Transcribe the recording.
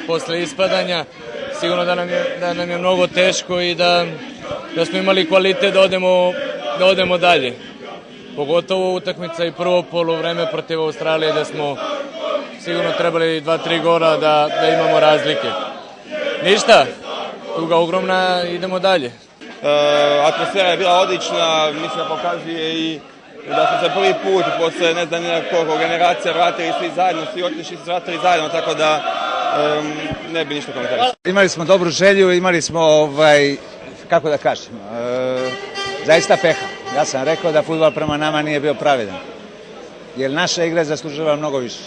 posle ispadanja. Sigurno da nam je mnogo teško i da smo imali kvalitet da odemo dalje. Pogotovo utakmica i prvo poluvreme protiv Australije gde smo sigurno trebali 2-3 gola da imamo razlike. Ništa, tuga ogromna, idemo dalje. Atmosfera je bila odlična, mislim da pokazuje i da smo se prvi put posle ne znam koliko generacija vratili svi zajedno, svi otišli se vratili zajedno, tako da ne bi ništa komentarisao. Imali smo dobru želju, imali smo, kako da kažem, zaista peha. Ja sam rekao da fudbal prema nama nije bio pravedan, jer naša igra zaslužila mnogo više.